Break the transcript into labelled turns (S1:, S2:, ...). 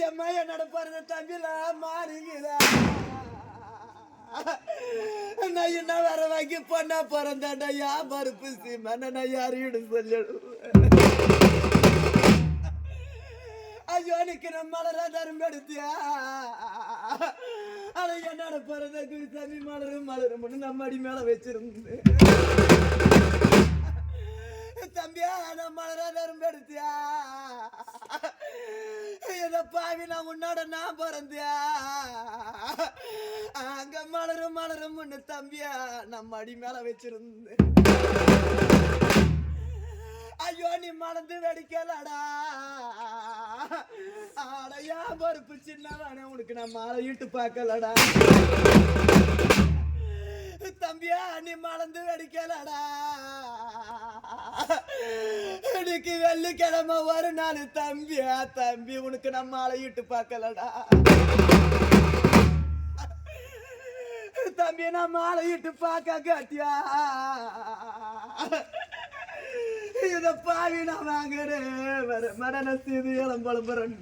S1: எம்மா என்னோட பிறந்த தம்பில மாறிங்களா நான் என்ன வர வாங்கி பொண்ணா பிறந்தாண்டா யா மறுப்பு சீமான நான் யாரையும் சொல்லிடுவேன். ஐயோ எனக்கு நம்ம மலராதாரம் எடுத்தியா ஆனா என்னோட பிறந்த குருசாமி மலரும் மலரும் நம்ம அடி மேல வச்சிருந்தேன். தம்பியா நான் மலராதாரம் எடுத்தியா இத பாவி நான் உன்னோட நான் பிறந்தியா அங்க மலரும் மலரும் தம்பியா நம்ம அடி மேல வச்சிருந்தேன். ஐயோ நீ மலர்ந்து வெடிக்கலடா ஆடையா பருப்பு சின்னதானே உனக்கு நான் மாலையிட்டு பார்க்கலடா தம்பியா நீ மலர்ந்து வெடிக்கலடா இன்னைக்கு வெள்ளிக்கிழமை ஒரு நாள் தம்பியா தம்பி உனக்கு நான் மாலையிட்டு பார்க்கலடா தம்பி நான் மாலையிட்டு பார்க்க காட்டியா இத பாவி நான் வாங்குறேன் மரண செய்து இளம்பளம்புறேன்.